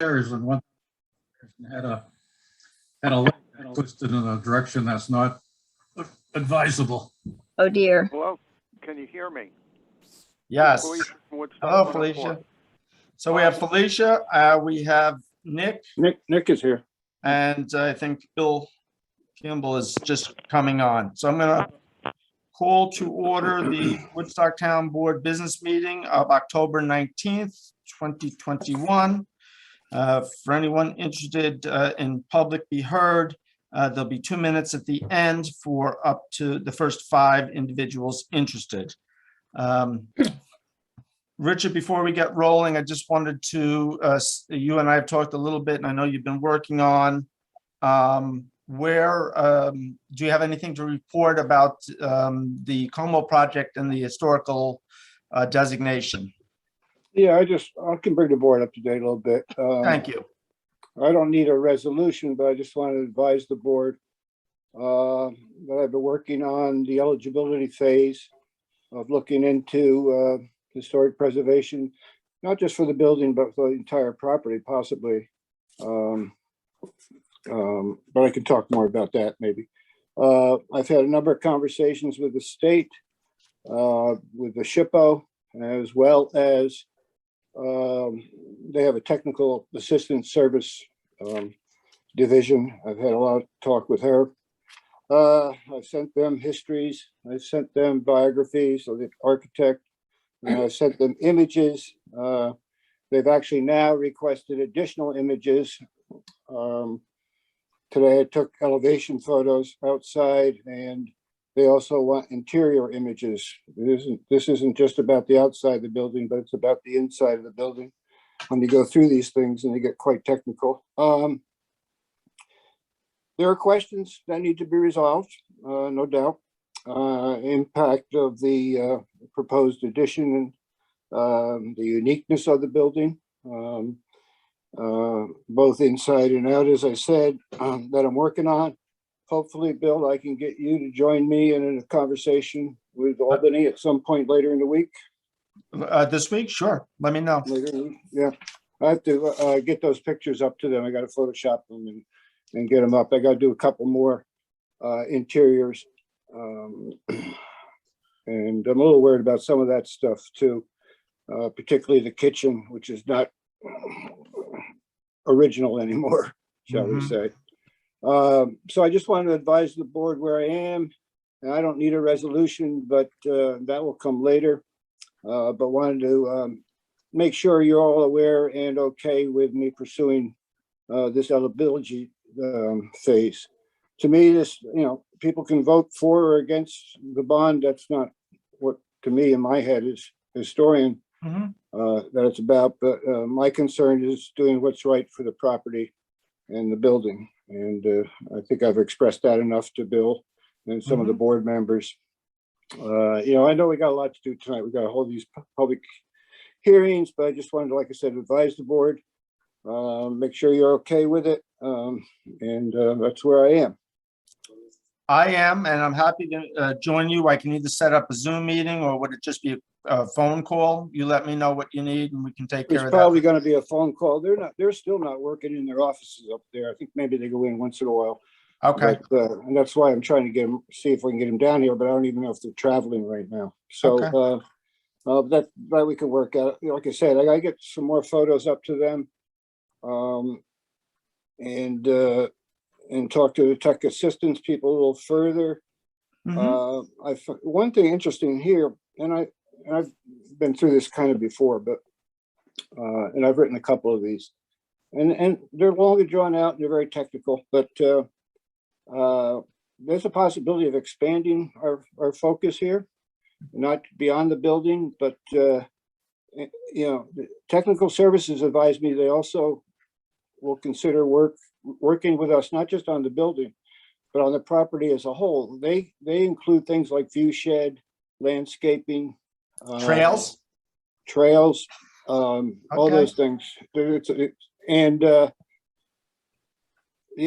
chairs and one had a leg twisted in a direction that's not advisable. Oh dear. Hello, can you hear me? Yes. Felicia from Woodstock, Hello, 104. Felicia. So we have Felicia, we have Nick, Nick is here. and I think Bill Kimball is just coming on. So I'm going to call to order the Woodstock Town Board Business Meeting of October 19th, 2021. For anyone interested in public be heard, there'll be 2 minutes at the end for up to the first 5 individuals interested. Richard, before we get rolling, I just wanted to, you and I have talked a little bit, and I know you've been working on do you have anything to report about the Como project and the historical designation? Yeah, I can bring the board up to date a little bit. Thank you. I don't need a resolution, but I just want to advise the board that I've been working on the eligibility phase of looking into historic preservation, not just for the building, but for the entire property, possibly. But I can talk more about that maybe. I've had a number of conversations with the state, with the SHPO, as well as they have a technical assistance service division. I've had a lot of talk with her. I've sent them histories. I've sent them biographies of the architect. And I sent them images. They've actually now requested additional images. Today I took elevation photos outside, and they also want interior images. This isn't just about the outside of the building, but it's about the inside of the building. When you go through these things and they get quite technical. There are questions that need to be resolved, no doubt. Impact of the proposed addition and the uniqueness of the building, both inside and out, as I said, that I'm working on. Hopefully, Bill, I can get you to join me in a conversation with Albany at some point later in the week. This week, sure. Let me know. Yeah, I have to get those pictures up to them. I got to Photoshop them and get them up. I got to do a couple more interiors. And I'm a little worried about some of that stuff too, particularly the kitchen, which is not original anymore, shall we say. So I just wanted to advise the board where I am, and I don't need a resolution, but that will come later. But wanted to make sure you're all aware and okay with me pursuing this eligibility phase. To me, this, people can vote for or against the bond. That's not what, to me, in my head, is historian that it's about. But my concern is doing what's right for the property and the building. And I think I've expressed that enough to Bill and some of the board members. I know we got a lot to do tonight. We got to hold these public hearings, but I just wanted to, like I said, advise the board, make sure you're okay with it. And that's where I am. I am, and I'm happy to join you. I can either set up a Zoom meeting, or would it just be a phone call? You let me know what you need and we can take care of that. It's probably going to be a phone call. They're still not working in their offices up there. I think maybe they go in once in a while. Okay. But, and that's why I'm trying to get them, see if we can get them down here, but I don't even know if they're traveling right now. So that we can work out. Like I said, I got to get some more photos up to them. And talk to the tech assistance people a little further. One thing interesting here, and I've been through this kind of before, but and I've written a couple of these, and they're long and drawn out and they're very technical, but there's a possibility of expanding our focus here, not beyond the building, but technical services advise me they also will consider working with us, not just on the building, but on the property as a whole. They include things like view shed, landscaping, Trails, all those things. And the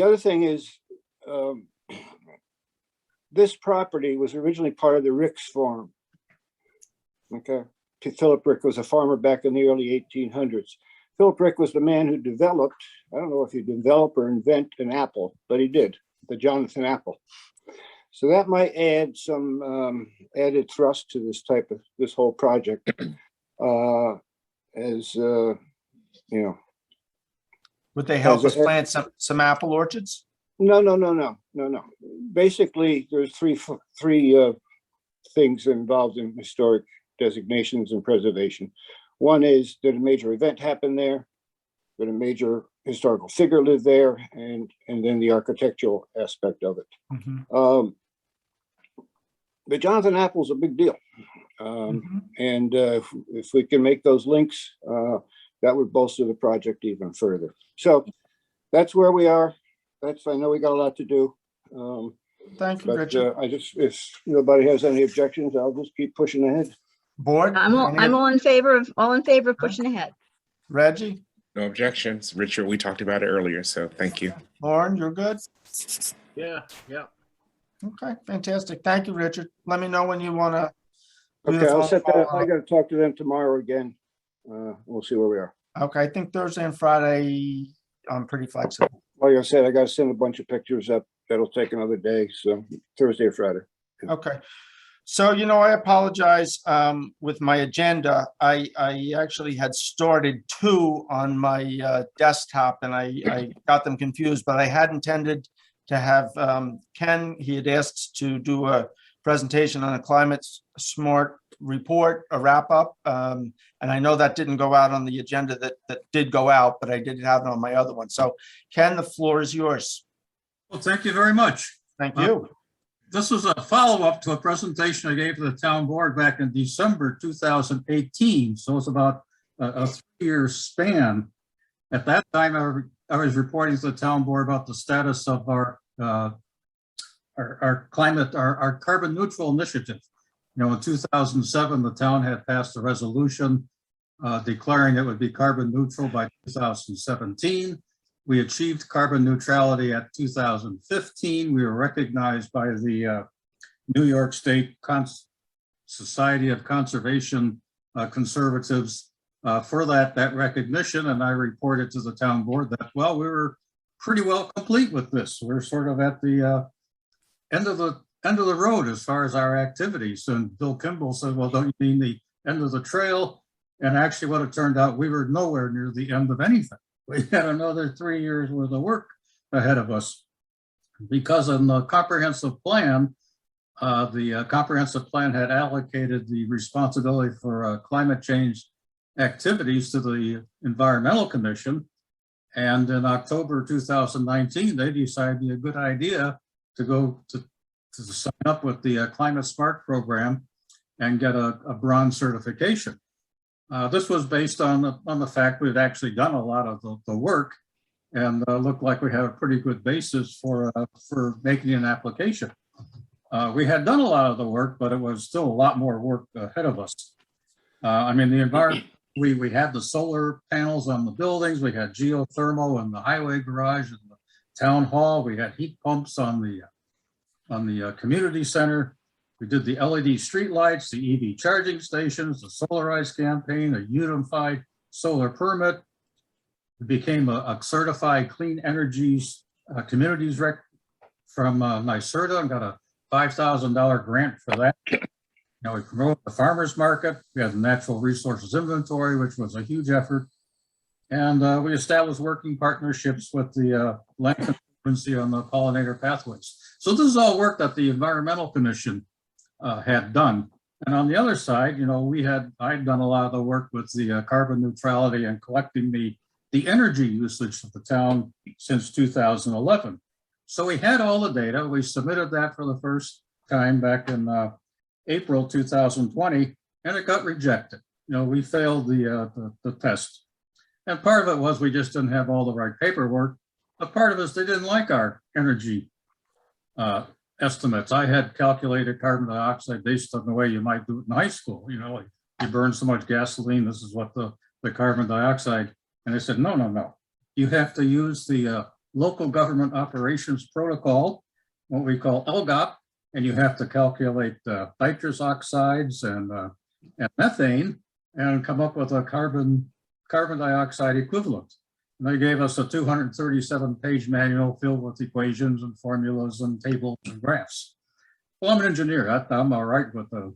other thing is, this property was originally part of the Ricks farm. Okay, Philip Rick was a farmer back in the early 1800s. Philip Rick was the man who developed, I don't know if he developed or invent an apple, but he did, the Jonathan apple. So that might add some added thrust to this whole project. As you know, Would they help As us plant some apple orchards? no. Basically, there's three things involved in historic designations and preservation. One is that a major event happened there, that a major historical figure lived there, and then the architectural aspect of it. Mhm. But Jonathan Apple's a big deal. Mhm. And if we can make those links, that would bolster the project even further. So that's where we are. I know we got a lot to do. Thank you, But Richard. if nobody has any objections, I'll just keep pushing ahead. Board? I'm any- all in favor of pushing ahead. Reggie? No objections. Richard, we talked about it earlier, so thank you. Lauren, you're good? Yeah. Okay, fantastic. Thank you, Richard. Let me know when you want to. Okay, I'll set that up. I gotta talk to them tomorrow again. We'll see where we are. Okay, I think Thursday and Friday, I'm pretty flexible. Like I said, I gotta send a bunch of pictures up. That'll take another day, so Thursday or Friday. Okay. So, I apologize with my agenda. I actually had started two on my desktop and I got them confused, but I had intended to have Ken, he had asked to do a presentation on a climate smart report, a wrap up. And I know that didn't go out on the agenda that did go out, but I did have it on my other one. So Ken, the floor is yours. Well, thank you very much. Thank you. This was a follow-up to a presentation I gave to the town board back in December 2018. So it's about a 3-year span. At that time, I was reporting to the town board about the status of our climate, our carbon neutral initiative. In 2007, the town had passed a resolution declaring it would be carbon neutral by 2017. We achieved carbon neutrality at 2015. We were recognized by the New York State Society of Conservation Conservatives for that recognition. And I reported to the town board that, well, we were pretty well complete with this. We're sort of at the end of the road as far as our activities. And Bill Kimball said, well, don't you mean the end of the trail? And actually what it turned out, we were nowhere near the end of anything. We had another 3 years worth of work ahead of us because in the comprehensive plan had allocated the responsibility for climate change activities to the Environmental Commission. And in October 2019, they decided it'd be a good idea to go to sign up with the Climate Smart program and get a bronze certification. This was based on the fact we'd actually done a lot of the work and looked like we had a pretty good basis for making an application. We had done a lot of the work, but it was still a lot more work ahead of us. I mean, the environment, we had the solar panels on the buildings, we had geothermal in the highway garage and the town hall, we had heat pumps on the community center. We did the LED streetlights, the EV charging stations, the Solarize campaign, a unified solar permit. We became a certified clean energies communities rec from NYSERDA and got a $5,000 grant for that. We promoted the farmers market. We had the natural resources inventory, which was a huge effort. And we established working partnerships with the Land Conservancy on the pollinator pathways. So this is all work that the Environmental Commission had done. And on the other side, I'd done a lot of the work with the carbon neutrality and collecting the energy usage of the town since 2011. So we had all the data. We submitted that for the first time back in April 2020, and it got rejected. We failed the test. And part of it was we just didn't have all the right paperwork, but part of it is they didn't like our energy estimates. I had calculated carbon dioxide based on the way you might do it in high school. Like you burn so much gasoline, this is what the carbon dioxide. And they said, no. You have to use the local government operations protocol, what we call LGOP, and you have to calculate nitrous oxides and methane and come up with a carbon carbon dioxide equivalent. And they gave us a 237-page manual filled with equations and formulas and tables and graphs. Well, I'm an engineer. I'm all right with the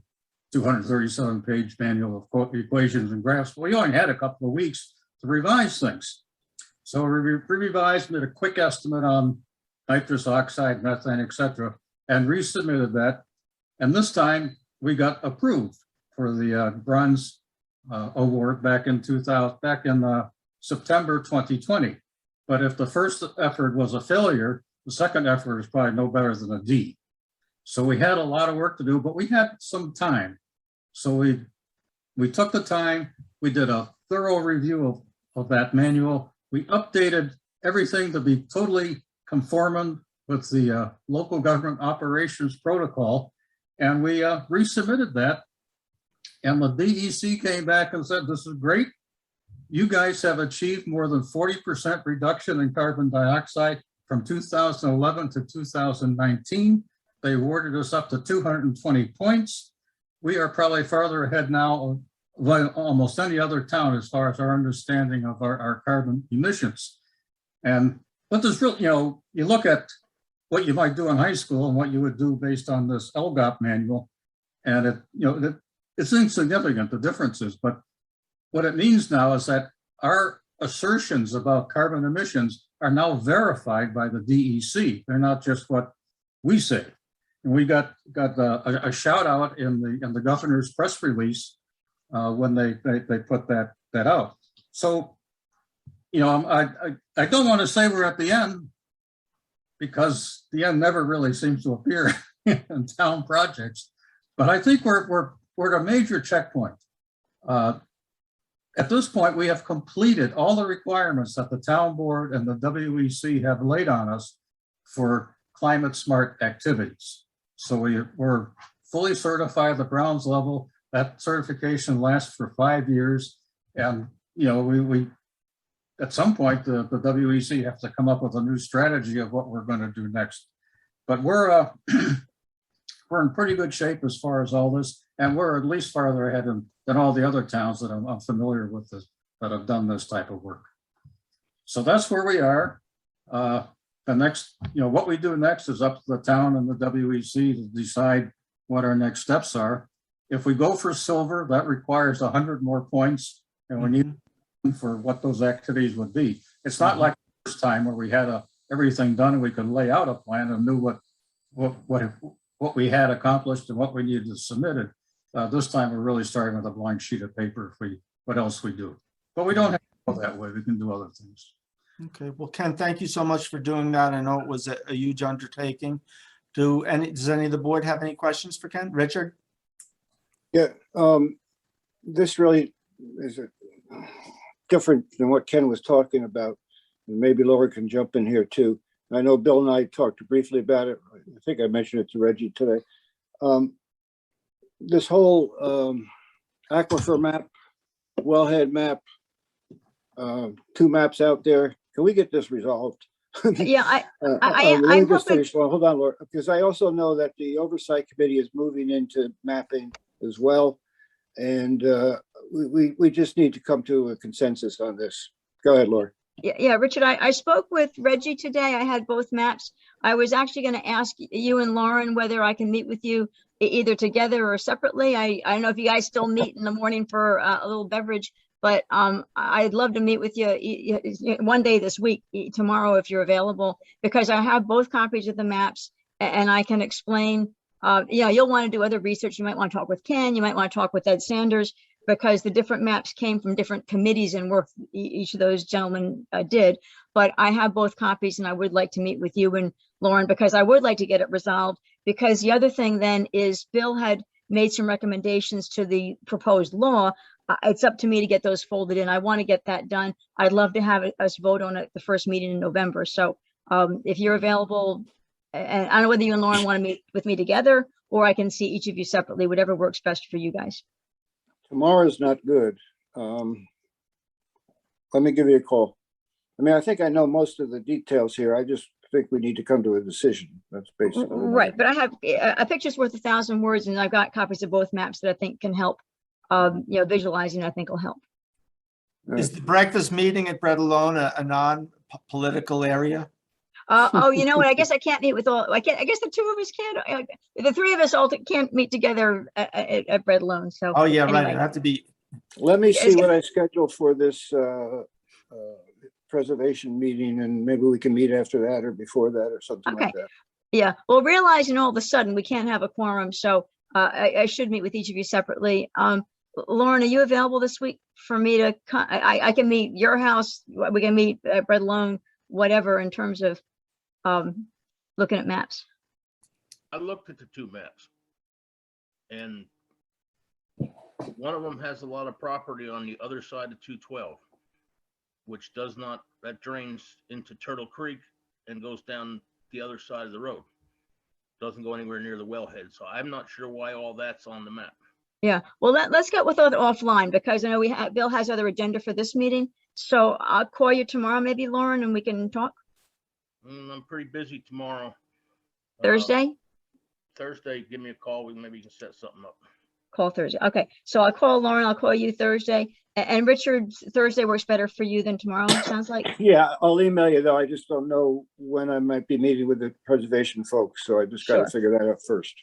237-page manual of equations and graphs. We only had a couple of weeks to revise things. So we revised, made a quick estimate on nitrous oxide, methane, et cetera, and resubmitted that. And this time we got approved for the bronze award back in September 2020. But if the first effort was a failure, the second effort is probably no better than a D. So we had a lot of work to do, but we had some time. So we took the time, we did a thorough review of that manual. We updated everything to be totally conformant with the local government operations protocol. And we resubmitted that. And the DEC came back and said, this is great. You guys have achieved more than 40% reduction in carbon dioxide from 2011 to 2019. They awarded us up to 220 points. We are probably farther ahead now than almost any other town as far as our understanding of our carbon emissions. But there's really, you look at what you might do in high school and what you would do based on this LGOP manual, and it's insignificant, the differences, but what it means now is that our assertions about carbon emissions are now verified by the DEC. They're not just what we say. And we got a shout out in the governor's press release when they put that out. So, I don't want to say we're at the end, because the end never really seems to appear in town projects. But I think we're at a major checkpoint. At this point, we have completed all the requirements that the town board and the WEC have laid on us for climate smart activities. So we're fully certified at the Browns level. That certification lasts for 5 years. And, we at some point, the WEC have to come up with a new strategy of what we're going to do next. But we're in pretty good shape as far as all this, and we're at least farther ahead than all the other towns that I'm familiar with that have done this type of work. So that's where we are. The next, what we do next is up to the town and the WEC to decide what our next steps are. If we go for silver, that requires 100 more points, and we need for what those activities would be. It's not like the first time where we had everything done and we could lay out a plan and knew what we had accomplished and what we needed to submit it. This time we're really starting with a blank sheet of paper what else we do. But we don't have to go that way. We can do other things. Okay, well, Ken, thank you so much for doing that. I know it was a huge undertaking. Does any of the board have any questions for Ken? Richard? Yeah, this really is different than what Ken was talking about. And maybe Laura can jump in here too. I know Bill and I talked briefly about it. I think I mentioned it to Reggie today. This whole aquifer map, wellhead map, 2 maps out there. Can we get this resolved? Yeah, let me I'm just hoping, finish. Well, hold on, Laura, because I also know that the oversight committee is moving into mapping as well. And we just need to come to a consensus on this. Go ahead, Laura. yeah, Richard, I spoke with Reggie today. I had both maps. I was actually going to ask you and Lauren whether I can meet with you either together or separately. I don't know if you guys still meet in the morning for a little beverage, but I'd love to meet with you one day this week, tomorrow, if you're available, because I have both copies of the maps and I can explain. You'll want to do other research. You might want to talk with Ken. You might want to talk with Ed Sanders, because the different maps came from different committees and work each of those gentlemen did. But I have both copies and I would like to meet with you and Lauren, because I would like to get it resolved. Because the other thing then is Bill had made some recommendations to the proposed law. It's up to me to get those folded in. I want to get that done. I'd love to have us vote on it at the first meeting in November. So if you're available, and I don't know whether you and Lauren want to meet with me together, or I can see each of you separately, whatever works best for you guys. Tomorrow's not good. Let me give you a call. I mean, I think I know most of the details here. I just think we need to come to a decision. That's basically right. But I have a picture's worth 1,000 words, and I've got copies of both maps that I think can help. Visualizing, I think will help. Is the breakfast meeting at Bread Alone a non-political area? Oh, you know what? I guess I can't meet with all, I guess the two of us can't, the three of us all can't meet together at Bread Alone, so. Oh, yeah, right. anyway. It'd have to be, Let me It's see gonna- what I scheduled for this preservation meeting, and maybe we can meet after that or before that or something like that. Yeah, well, realizing all of a sudden we can't have a quorum, so I should meet with each of you separately. Lauren, are you available this week for me to, I can meet your house, we can meet at Bread Alone, whatever, in terms of looking at maps. I looked at the two maps. And one of them has a lot of property on the other side of 212, which does not, that drains into Turtle Creek and goes down the other side of the road. Doesn't go anywhere near the wellhead. So I'm not sure why all that's on the map. Yeah, well, let's get with it offline, because I know Bill has other agenda for this meeting. So I'll call you tomorrow, maybe, Lauren, and we can talk I'm pretty busy tomorrow. Thursday. Thursday, give me a call. Maybe we can set something up. Call Thursday. Okay, so I'll call Lauren, I'll call you Thursday. And Richard, Thursday works better for you than tomorrow, it sounds like. Yeah, I'll email you though. I just don't know when I might be meeting with the preservation folks, so I just got Sure. to figure that out first.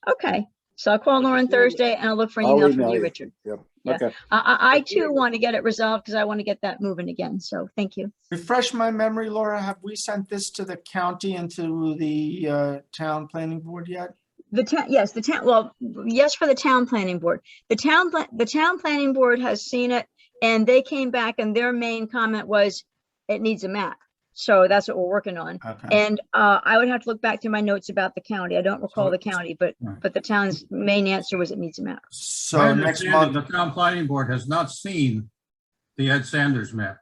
Okay, so I'll call Lauren Thursday and I'll look for an I'll email from email you, you. Richard. Yep. Yeah. Okay. I too want to get it resolved because I want to get that moving again. So thank you. refresh my memory, Laura, have we sent this to the county and to the town planning board yet? The town, yes, the town, well, yes, for the town planning board. The town planning board has seen it and they came back and their main comment was it needs a map. So that's what we're working on. Okay, And I would have to look back to my notes about the county. I don't recall the county, but the town's main answer was it needs a map. My so next understanding, month, the town planning board has not seen the Ed Sanders map.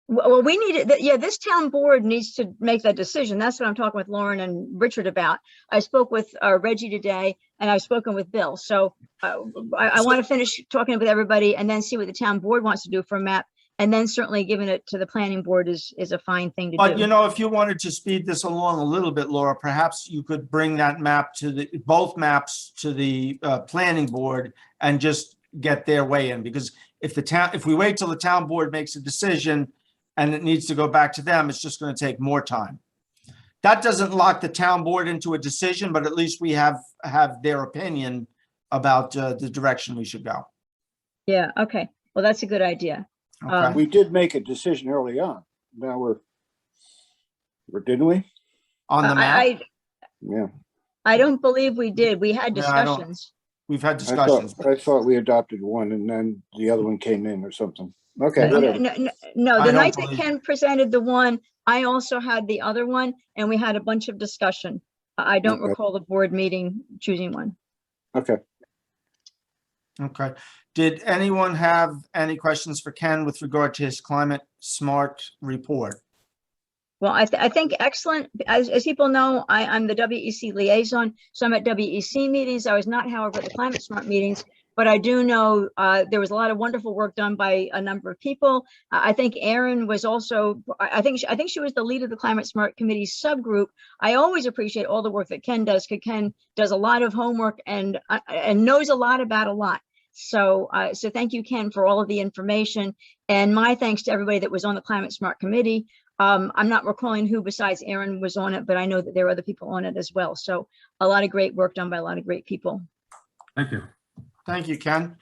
Well, we need it. Yeah, this town board needs to make that decision. That's what I'm talking with Lauren and Richard about. I spoke with Reggie today and I've spoken with Bill. So I want to finish talking with everybody and then see what the town board wants to do for a map. And then certainly giving it to the planning board is a fine thing to but you do. know, if you wanted to speed this along a little bit, Laura, perhaps you could bring that map to both maps to the planning board and just get their way in, because if we wait till the town board makes a decision and it needs to go back to them, it's just going to take more time. That doesn't lock the town board into a decision, but at least we have their opinion about the direction we should go. Yeah, okay. Well, that's a good idea. Okay. We did make a decision early on. Now we're didn't we? On the map, Yeah. I don't believe we did. We had No, I don't. discussions. we've had I discussions. thought we adopted one and then the other one came in or something. Okay, No, whatever. no, I the don't night that believe- Ken presented the one, I also had the other one and we had a bunch of discussion. I don't Okay. recall the board meeting choosing one. Okay. Okay. Did anyone have any questions for Ken with regard to his climate smart report? Well, I think excellent. As people know, I'm the WEC liaison, so I'm at WEC meetings. I was not, however, at the Climate Smart meetings, but I do know there was a lot of wonderful work done by a number of people. I think Erin was also, I think she was the lead of the Climate Smart Committee subgroup. I always appreciate all the work that Ken does, because Ken does a lot of homework and knows a lot about a lot. So thank you, Ken, for all of the information, and my thanks to everybody that was on the Climate Smart Committee. I'm not recalling who besides Erin was on it, but I know that there are other people on it as well. So a lot of great work done by a lot of great people. Thank you. Thank you, Ken.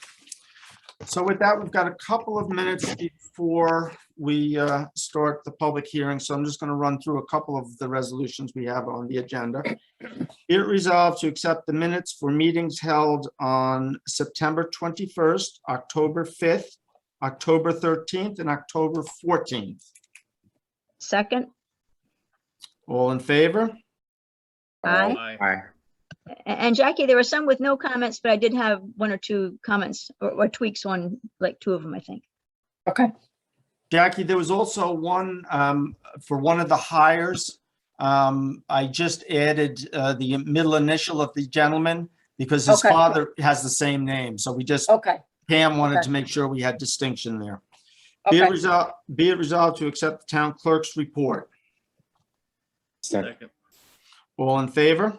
So with that, we've got a couple of minutes before we start the public hearing. So I'm just going to run through a couple of the resolutions we have on the agenda. Be it resolved to accept the minutes for meetings held on September 21st, October 5th, October 13th, and October 14th. Second, All in favor? aye. Aye. And Jackie, there were some with no comments, but I did have one or two comments or tweaks on like two of them, I think. Jackie, there was also one for one of the hires. I just added the middle initial of the gentleman because his Okay. father has the same name. So we just, Okay. Pam wanted Okay. to make sure we had distinction there. Be it resolved to accept the town clerk's report. Second. All in favor?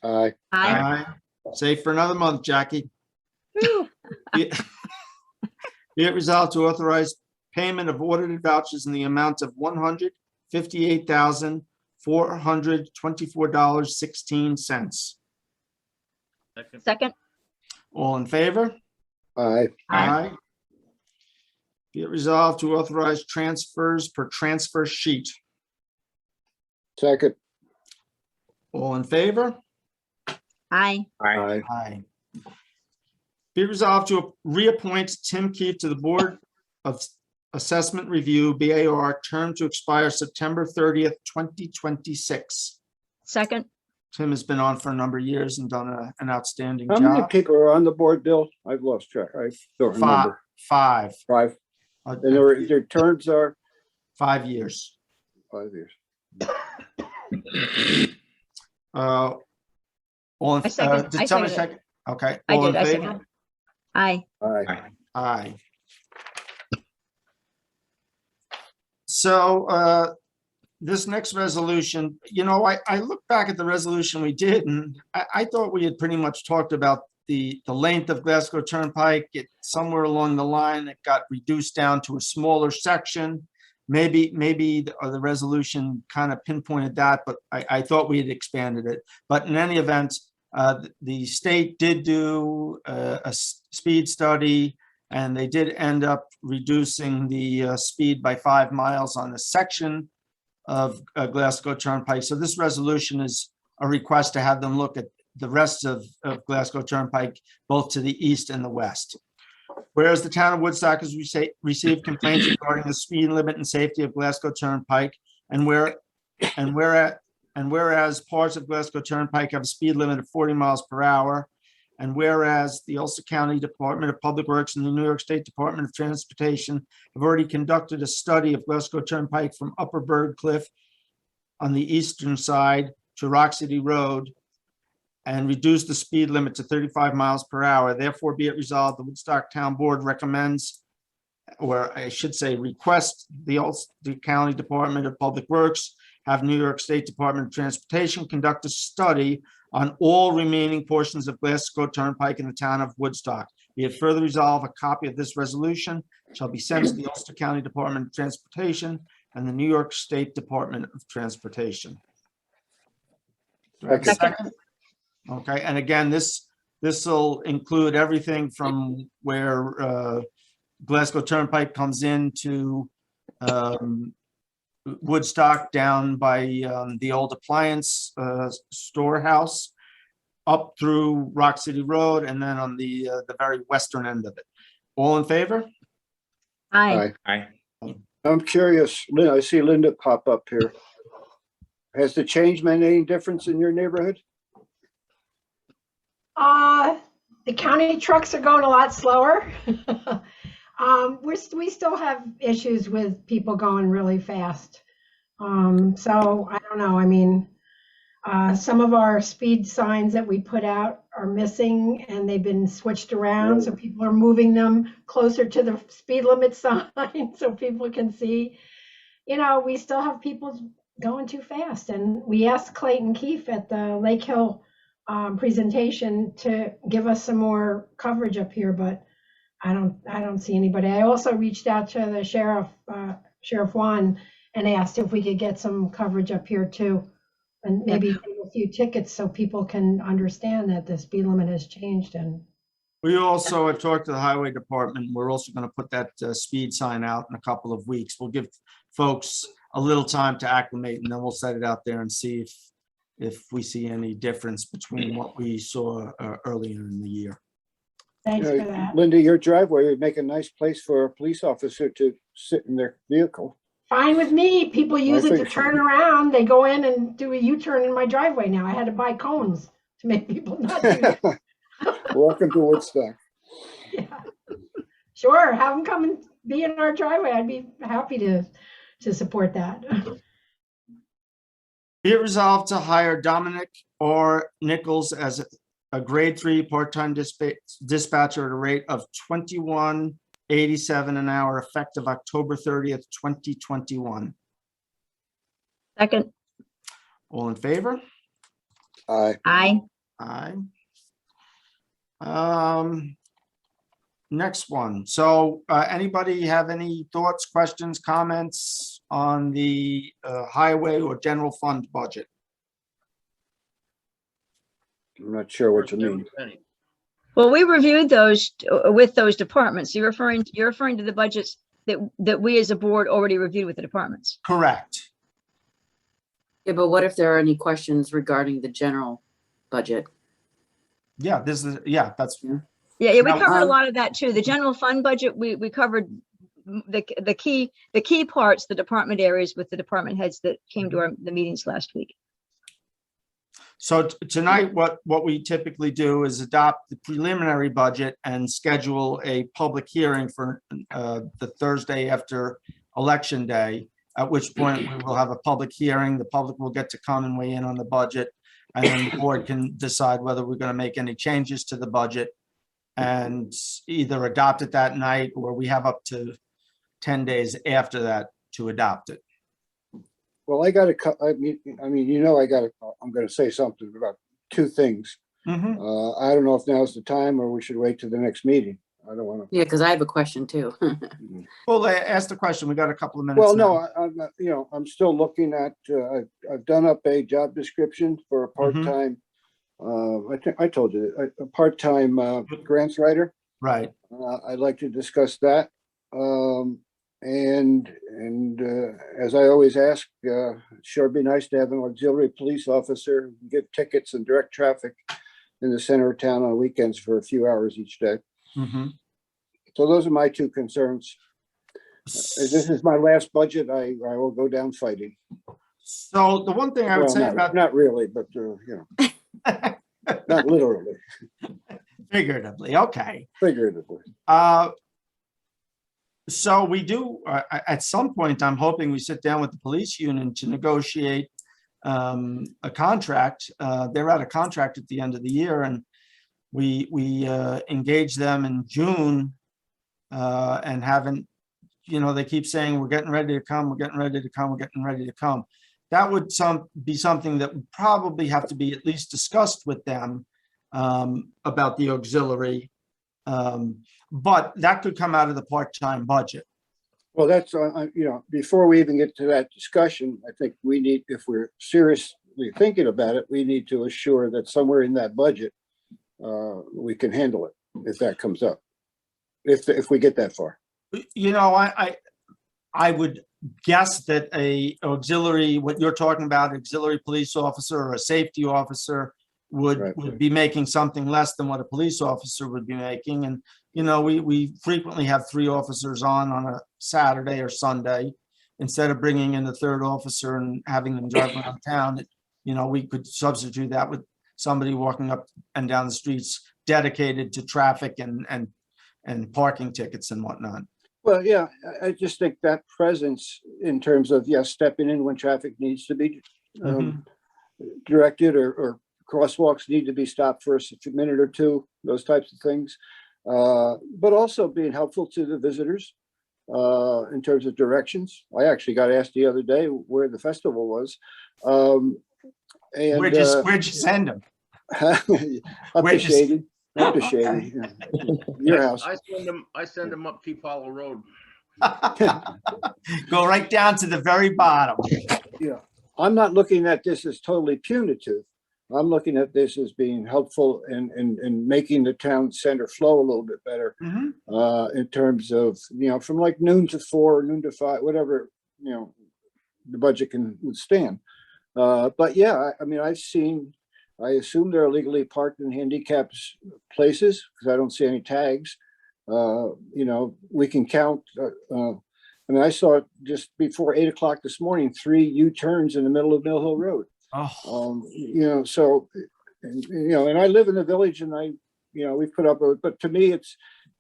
Aye. Aye. Safe for another month, Jackie. Whew. Be- Be it resolved to authorize payment of audited vouchers in the amount of $158,424.16. Second. Second. All in favor? Aye. Aye. Be it resolved to authorize transfers per transfer sheet. Second. All in favor? Aye. Aye. Aye. Be resolved to reappoint Tim Keefe to the Board of Assessment Review, BAR, term to expire September 30th, 2026. Second. Tim has been on for a number of years and done an outstanding How many job. people are on the board, Bill? I've lost track. I don't remember. Five. 5. And their terms are 5 years. 5 years. All in, I second- did I somebody seconded second? Okay. I all in did. I favor? seconded. Aye. Aye. Aye. Aye. So this next resolution, I look back at the resolution we did, and I thought we had pretty much talked about the length of Glasgow Turnpike. Somewhere along the line, it got reduced down to a smaller section. Maybe the resolution kind of pinpointed that, but I thought we had expanded it. But in any event, the state did do a speed study, and they did end up reducing the speed by 5 miles on a section of Glasgow Turnpike. So this resolution is a request to have them look at the rest of Glasgow Turnpike, both to the east and the west. Whereas the town of Woodstock has received complaints regarding the speed limit and safety of Glasgow Turnpike, and whereas parts of Glasgow Turnpike have a speed limit of 40 miles per hour, and whereas the Ulster County Department of Public Works and the New York State Department of Transportation have already conducted a study of Glasgow Turnpike from Upper Bird Cliff on the eastern side to Rock City Road and reduced the speed limit to 35 miles per hour. Therefore, be it resolved, the Woodstock Town Board recommends, or I should say request, the Ulster County Department of Public Works have New York State Department of Transportation conduct a study on all remaining portions of Glasgow Turnpike in the town of Woodstock. Be it further resolved, a copy of this resolution shall be sent to the Ulster County Department of Transportation and the New York State Department of Transportation. Do I have a second? Okay, and again, this will include everything from where Glasgow Turnpike comes into Woodstock down by the old appliance storehouse, up through Rock City Road, and then on the very western end of it. All in favor? Aye. Aye. I'm curious, I see Linda pop up here. Has the change made any difference in your neighborhood? The county trucks are going a lot slower. We still have issues with people going really fast. So I don't know. I mean, some of our speed signs that we put out are missing and they've been switched around. So people are moving them closer to the speed limit sign so people can see. We still have people going too fast. And we asked Clayton Keefe at the Lake Hill presentation to give us some more coverage up here, but I don't see anybody. I also reached out to the Sheriff Juan, and asked if we could get some coverage up here too, and maybe a few tickets so people can understand that the speed limit has changed. And we also have talked to the highway department. We're also going to put that speed sign out in a couple of weeks. We'll give folks a little time to acclimate, and then we'll set it out there and see if we see any difference between what we saw earlier in the year. thanks for that. Linda, your driveway would make a nice place for a police officer to sit in their vehicle. Fine with me. People use it to figured so. turn around. They go in and do a U-turn in my driveway now. I had to buy cones to make people not do that. Welcome to Woodstock. Yeah. Sure, have them come and be in our driveway. I'd be happy to support that. Be it resolved to hire Dominic R. Nichols as a grade 3 part-time dispatcher at a rate of $21.87 an hour effective October 30th, 2021. Second. All in favor? Aye. Aye. Aye. next one. So anybody have any thoughts, questions, comments on the highway or general fund budget? I'm not sure what you First every mean. penny. Well, we reviewed those with those departments. You're referring to the budgets that we as a board already reviewed with the departments. Correct. Yeah, but what if there are any questions regarding the general budget? Yeah, this is, yeah, that's, Yeah, we Now, covered a lot of that too. The general fund budget, we covered the key parts, the department areas with the department heads that came to the meetings last week. so tonight, what we typically do is adopt the preliminary budget and schedule a public hearing for the Thursday after Election Day, at which point we will have a public hearing. The public will get to come and weigh in on the budget, and then the board can decide whether we're going to make any changes to the budget and either adopt it that night, or we have up to 10 days after that to adopt it. Well, I got to, I mean, I'm going to say something about two things. Mhm. I don't know if now's the time or we should wait to the next meeting. I don't want to. Yeah, because I have a question too. Well, ask the question. We got a couple of minutes. Well, now. no, I'm still looking at, I've done up a job description for a part-time, I think I told you, a part-time grants writer. Right. I'd like to discuss that. And as I always ask, sure be nice to have an auxiliary police officer who can give tickets and direct traffic in the center of town on weekends for a few hours each day. Mhm. So those are my two concerns. As this is my last budget, I will go down fighting. So the one thing I would Well, say about not really, but not literally, figuratively, okay. figuratively. So we do, at some point, I'm hoping we sit down with the police union to negotiate a contract. They're out of contract at the end of the year, and we engage them in June and haven't, they keep saying, we're getting ready to come, we're getting ready to come, we're getting ready to come. That would be something that would probably have to be at least discussed with them about the auxiliary. But that could come out of the part-time budget. Well, that's, before we even get to that discussion, I think we need, if we're seriously thinking about it, we need to assure that somewhere in that budget, we can handle it if that comes up, if we get that far. I would guess that a auxiliary, what you're talking about, auxiliary police officer or a safety officer would be making something less than what a police officer would be making. And, we frequently have 3 officers on a Saturday or Sunday. Instead of bringing in the 3rd officer and having them drive around town, we could substitute that with somebody walking up and down the streets dedicated to traffic and parking tickets and whatnot. Well, yeah, I just think that presence in terms of, stepping in when traffic needs to be directed or crosswalks need to be stopped for a minute or two, those types of things. But also being helpful to the visitors in terms of directions. I actually got asked the other day where the festival was. And Where'd you send them? up to Shady. Up to Shady. Your house. I send them up Keep Hollow Road. Go right down to the very bottom. Yeah, I'm not looking at this as totally punitive. I'm looking at this as being helpful in making the town center flow a little bit better in terms of, from like noon to 4, noon to 5, whatever, the budget can withstand. But yeah, I mean, I assume they're illegally parked in handicapped places because I don't see any tags. We can count. I saw just before 8 o'clock this morning, 3 U-turns in the middle of Mill Hill Road. Oh. And I live in the village and we've put up, but to me,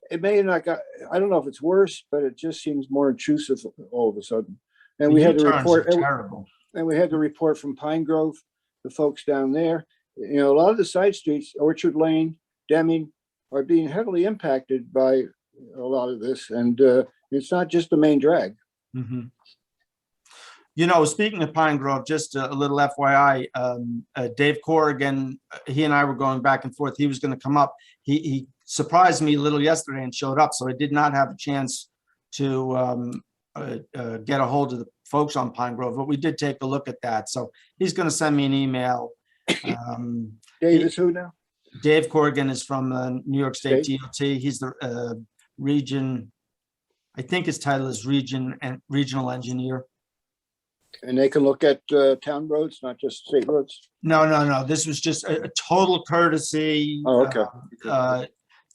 it may not got, I don't know if it's worse, but it just seems more intrusive all of a sudden. And we had to report, terrible. And we had to report from Pine Grove, the folks down there. A lot of the side streets, Orchard Lane, Deming, are being heavily impacted by a lot of this. And it's not just the main drag. Mm-hmm. Speaking of Pine Grove, just a little FYI, Dave Corrigan, he and I were going back and forth. He was going to come up. He surprised me a little yesterday and showed up, so I did not have a chance to get a hold of the folks on Pine Grove, but we did take a look at that. So he's going to send me an email. Dave is who now? Dave Corrigan is from New York State State? DOT. He's the region, I think his title is regional engineer. And they can look at town roads, not just state roads? No. This was just a total courtesy. Oh, okay.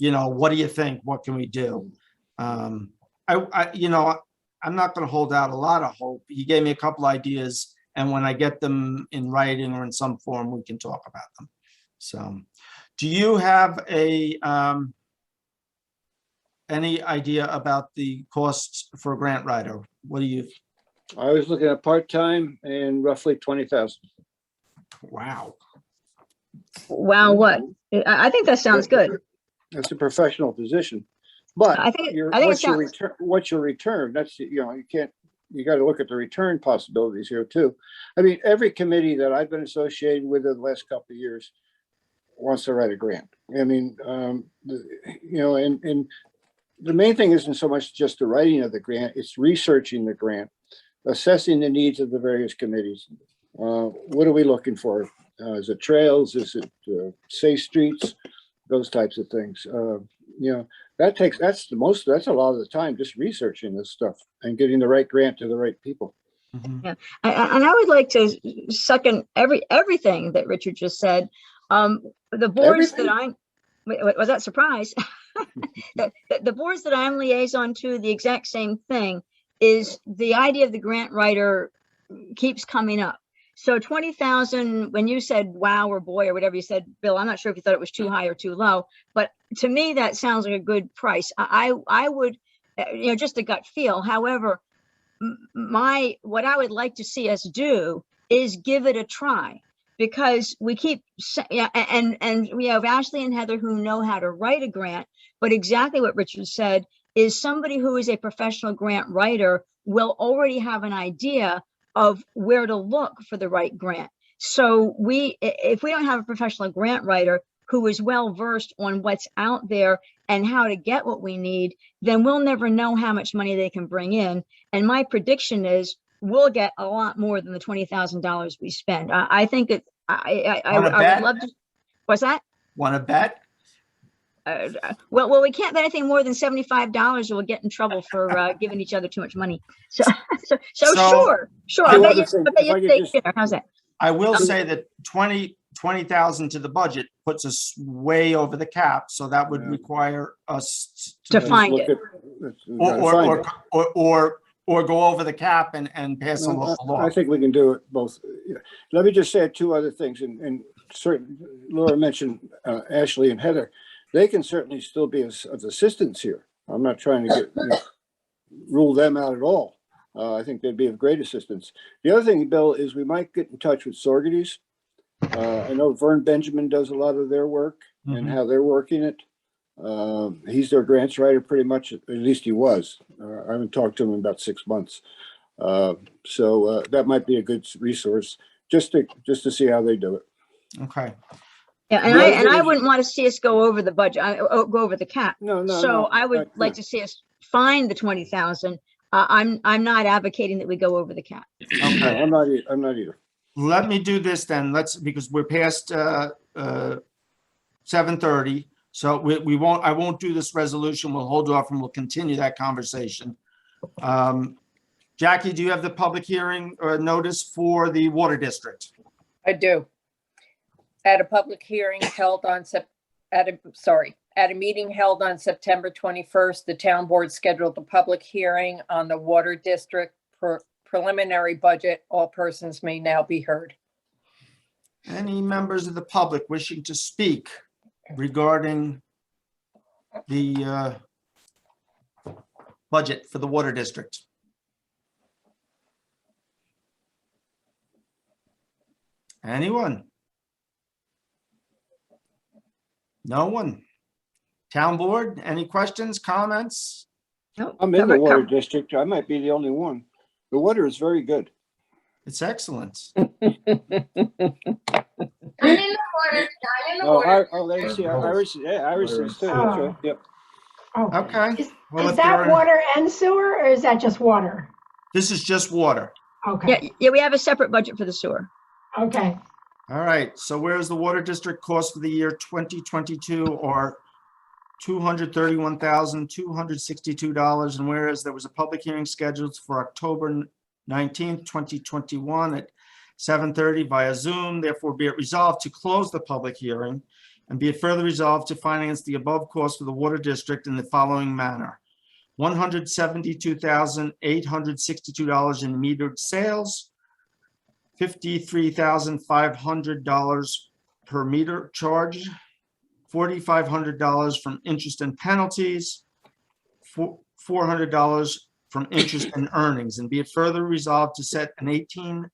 What do you think? What can we do? I'm not going to hold out a lot of hope. He gave me a couple ideas, and when I get them in writing or in some form, we can talk about them. So, do you have any idea about the costs for a grant writer? What do you? I was looking at part-time and roughly 20,000. Wow. Wow, what? I think that sounds good. That's a professional position. But I think it what's your sounds- return? What's your return? That's, you got to look at the return possibilities here too. I mean, every committee that I've been associated with in the last couple of years wants to write a grant. I mean, and the main thing isn't so much just the writing of the grant, it's researching the grant, assessing the needs of the various committees. What are we looking for? Is it trails? Is it safe streets? Those types of things. That's a lot of the time, just researching this stuff and getting the right grant to the right people. Mhm. Yeah, and I would like to second everything that Richard just said. The boards that Everything? was that surprise? The boards that I'm liaison to, the exact same thing is the idea of the grant writer keeps coming up. So 20,000, when you said wow or boy or whatever you said, Bill, I'm not sure if you thought it was too high or too low, but to me, that sounds like a good price. I would, just a gut feel. However, what I would like to see us do is give it a try, because we keep, and we have Ashley and Heather who know how to write a grant, but exactly what Richard said is somebody who is a professional grant writer will already have an idea of where to look for the right grant. So if we don't have a professional grant writer who is well versed on what's out there and how to get what we need, then we'll never know how much money they can bring in. And my prediction is we'll get a lot more than the $20,000 we spend. I think I would love to. What's that? Want to bet? Well, we can't bet anything more than $75 or we'll get in trouble for giving each other too much money. So sure. I bet you steak dinner. How's that? I will say that 20,000 to the budget puts us way over the cap, so that would require us To find it. or go over the cap and pass a law. I think we can do it both. Let me just say two other things, and certain Laura mentioned Ashley and Heather. They can certainly still be of assistance here. I'm not trying to rule them out at all. I think they'd be of great assistance. The other thing, Bill, is we might get in touch with Sorgeties. I know Vern Benjamin does a lot of their work and how they're working it. He's their grants writer pretty much, at least he was. I haven't talked to him in about 6 months. So that might be a good resource just to see how they do it. Okay. Yeah, and I wouldn't want to see us go over the budget, go over the cap. No. So I would like to see us find the 20,000. I'm not advocating that we go over the cap. Okay. I'm not either. Let me do this then. Because we're past 7:30. So I won't do this resolution. We'll hold off and we'll continue that conversation. Jackie, do you have the public hearing or notice for the water district? I do. At a public hearing held on at a meeting held on September 21st, the town board scheduled a public hearing on the water district preliminary budget. All persons may now be heard. Any members of the public wishing to speak regarding the budget for the water district? Anyone? No one? Town board, any questions, comments? Nope. I'm in the water district. I might be the only one. The water is very good. It's excellent. I'm in the Oh, let's see, Iris, yeah, Iris is too, that's right, yep. Oh, Okay. is Well, is if there that are- water and sewer, or is that just water? This is just water. Okay, Yeah, we have a separate budget for the sewer. okay. All right, so where's the water district cost for the year 2022 or $231,262, and whereas there was a public hearing scheduled for October 19th, 2021 at 7:30 via Zoom, therefore be it resolved to close the public hearing, and be it further resolved to finance the above cost for the water district in the following manner: $172,862 in metered sales, $53,500 per meter charge, $4,500 from interest and penalties, $400 from interest and earnings, and be it further resolved to set an $18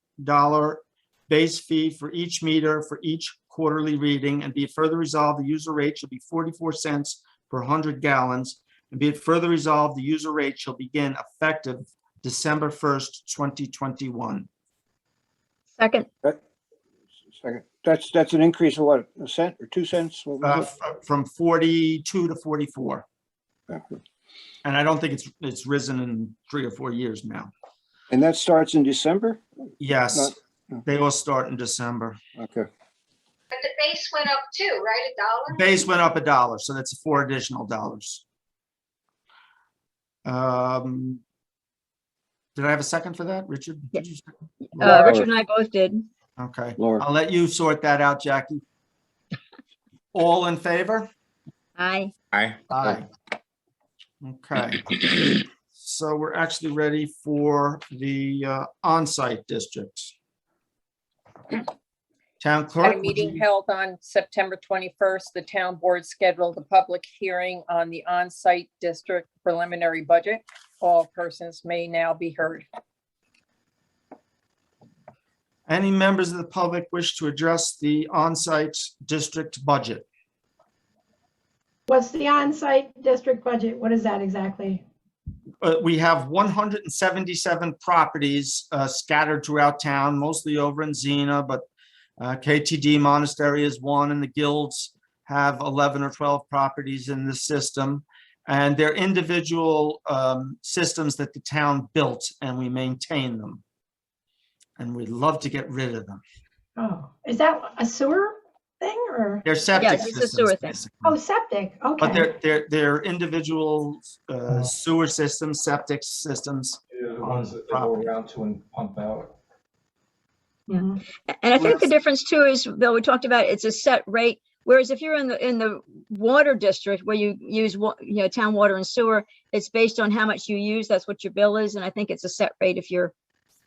base fee for each meter for each quarterly reading, and be it further resolved the user rate shall be 44 cents per 100 gallons, and be it further resolved the user rate shall begin effective December 1st, 2021. Second, Second, that's an increase of what, a cent or 2 cents? What was From 42 to 44. it? And I don't think it's risen in 3 or 4 years now. And that starts in December? Yes, they all start in December. Okay. But the base went up too, right? $1? Base went up $1, so that's $4 additional. Did I have a second for that, Richard? Did you second? Laura. Richard and I both did. Okay, Laura. I'll let you sort that out, Jackie. All in favor? Aye. Aye. Aye. Okay, so we're actually ready for the on-site districts. Town clerk. At a would meeting you- held on September 21st, the town board scheduled a public hearing on the on-site district preliminary budget. All persons may now be heard. Any members of the public wish to address the on-site district budget? What's the on-site district budget? What is that exactly? We have 177 properties scattered throughout town, mostly over in Xena, but KTD Monastery is one, and the guilds have 11 or 12 properties in the system. And they're individual systems that the town built, and we maintain them. And we'd love to get rid of them. Oh, is that a sewer thing or? They're septic Yes, it's a systems. sewer thing. basically. Oh, septic, But okay. they're individual sewer systems, septic systems. The ones that they go around to and pump out. Mhm. And I think the difference too is, Bill, we talked about it's a set rate. Whereas if you're in the water district where you use town water and sewer, it's based on how much you use. That's what your bill is. And I think it's a set rate if you're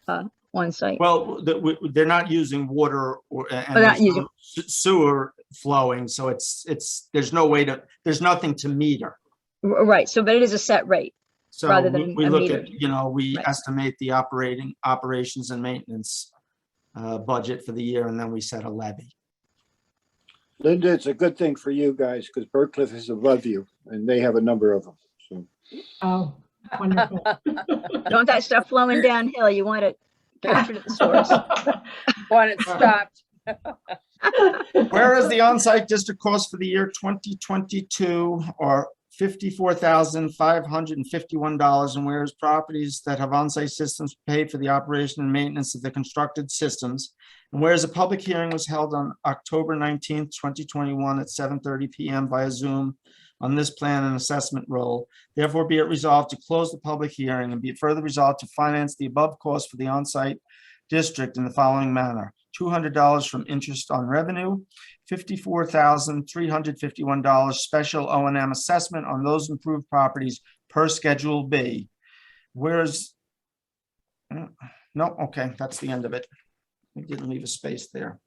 on site. Well, they're not using water and They're not there's no using- sewer flowing, so there's nothing to meter. Right. So, but it is a set rate. So Rather than we a look meter. at, we Right. estimate the operations and maintenance budget for the year, and then we set a levy. Linda, it's a good thing for you guys because Bird Cliff is above you and they have a number of them. So Oh, wonderful. You want that stuff flowing downhill. You want it captured at the source. Want it stopped. Whereas the on-site district costs for the year 2022 are $54,551, and whereas properties that have on-site systems pay for the operation and maintenance of the constructed systems, and whereas a public hearing was held on October 19th, 2021 at 7:30 PM via Zoom on this plan and assessment roll, therefore be it resolved to close the public hearing, and be it further resolved to finance the above cost for the on-site district in the following manner: $200 from interest on revenue, $54,351 special O&M assessment on those improved properties per Schedule B. Whereas, no, okay, that's the end of it. We didn't leave a space there.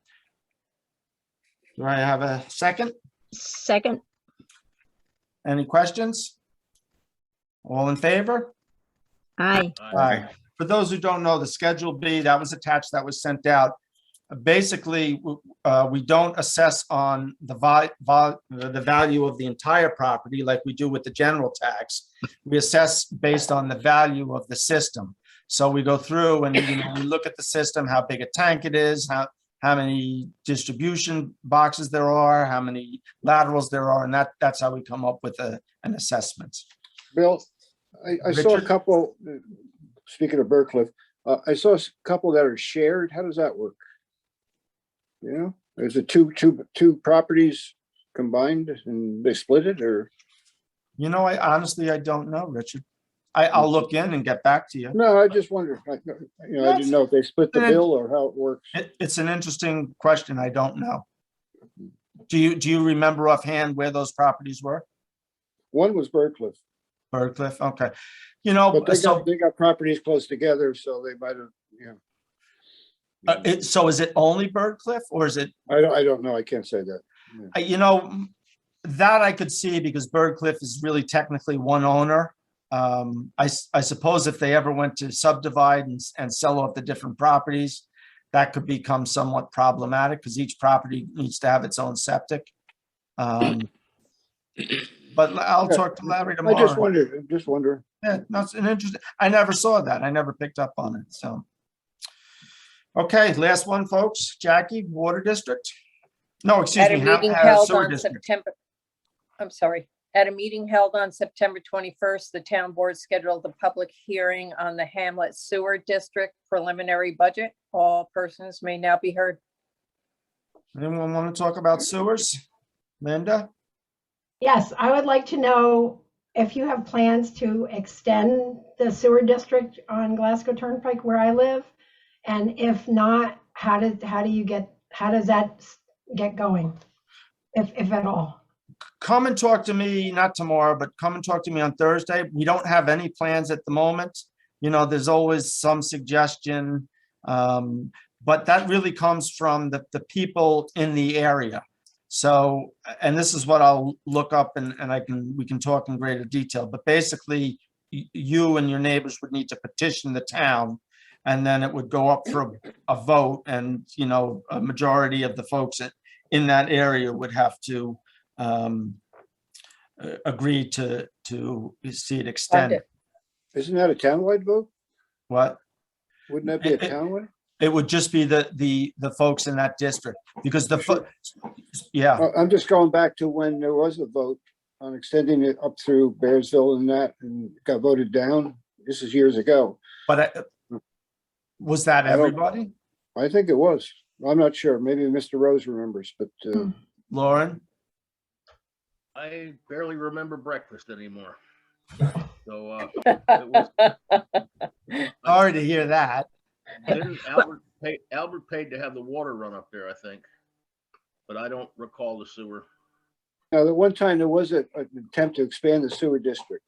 Do I have a second? Second. Any questions? All in favor? Aye. Aye. For those who don't know, the Schedule B that was attached, that was sent out. Basically, we don't assess on the value of the entire property like we do with the general tax. We assess based on the value of the system. So we go through and we look at the system, how big a tank it is, how many distribution boxes there are, how many laterals there are, and that's how we come up with an assessment. Bill, I saw a Richard? couple, speaking of Burcliff, I saw a couple that are shared. How does that work? You know, is it two properties combined and they split it, or? You know, I honestly don't know, Richard. I'll look in and get back to you. No, I just wondered, I didn't know if they split the bill or how it works. It's an interesting question. I don't know. Do you remember offhand where those properties were? One was Burcliff, Burcliff, okay. You know, but so they got properties close together, so they might have, so is it only Burcliff or is it? I don't know. I can't say that. Yeah. You know, that I could see because Burcliff is really technically one owner. I suppose if they ever went to subdivide and sell off the different properties, that could become somewhat problematic because each property needs to have its own septic. But I'll talk to Larry tomorrow. I just wondered. Yeah, that's an interesting. I never saw that. I never picked up on it. So, okay, last one, folks. Jackie, Water District. No, excuse At a me. meeting held Sewer on District. September, I'm sorry, at a meeting held on September 21st, the town board scheduled a public hearing on the Hamlet Sewer District preliminary budget. All persons may now be heard. Anyone want to talk about sewers? Linda? Yes, I would like to know if you have plans to extend the sewer district on Glasgow Turnpike where I live, and if not, how does that get going, if at all? Come and talk to me, not tomorrow, but come and talk to me on Thursday. We don't have any plans at the moment. You know, there's always some suggestion, but that really comes from the people in the area. So, and this is what I'll look up and we can talk in greater detail, but basically you and your neighbors would need to petition the town and then it would go up for a vote, and, you know, a majority of the folks in that area would have to agree to see it extended. Isn't that a townwide vote? What? Wouldn't that be a townwide? It would just be the folks in that district because yeah. I'm just going back to when there was a vote on extending it up through Bearsville and that, and got voted down. This is years ago. But was that everybody? I think it was. I'm not sure. Maybe Mr. Rose remembers, but Lauren? I barely remember breakfast anymore. So it was, sorry to hear that. Didn't Albert paid to have the water run up there, I think, but I don't recall the sewer. now the one time there was an attempt to expand the sewer district.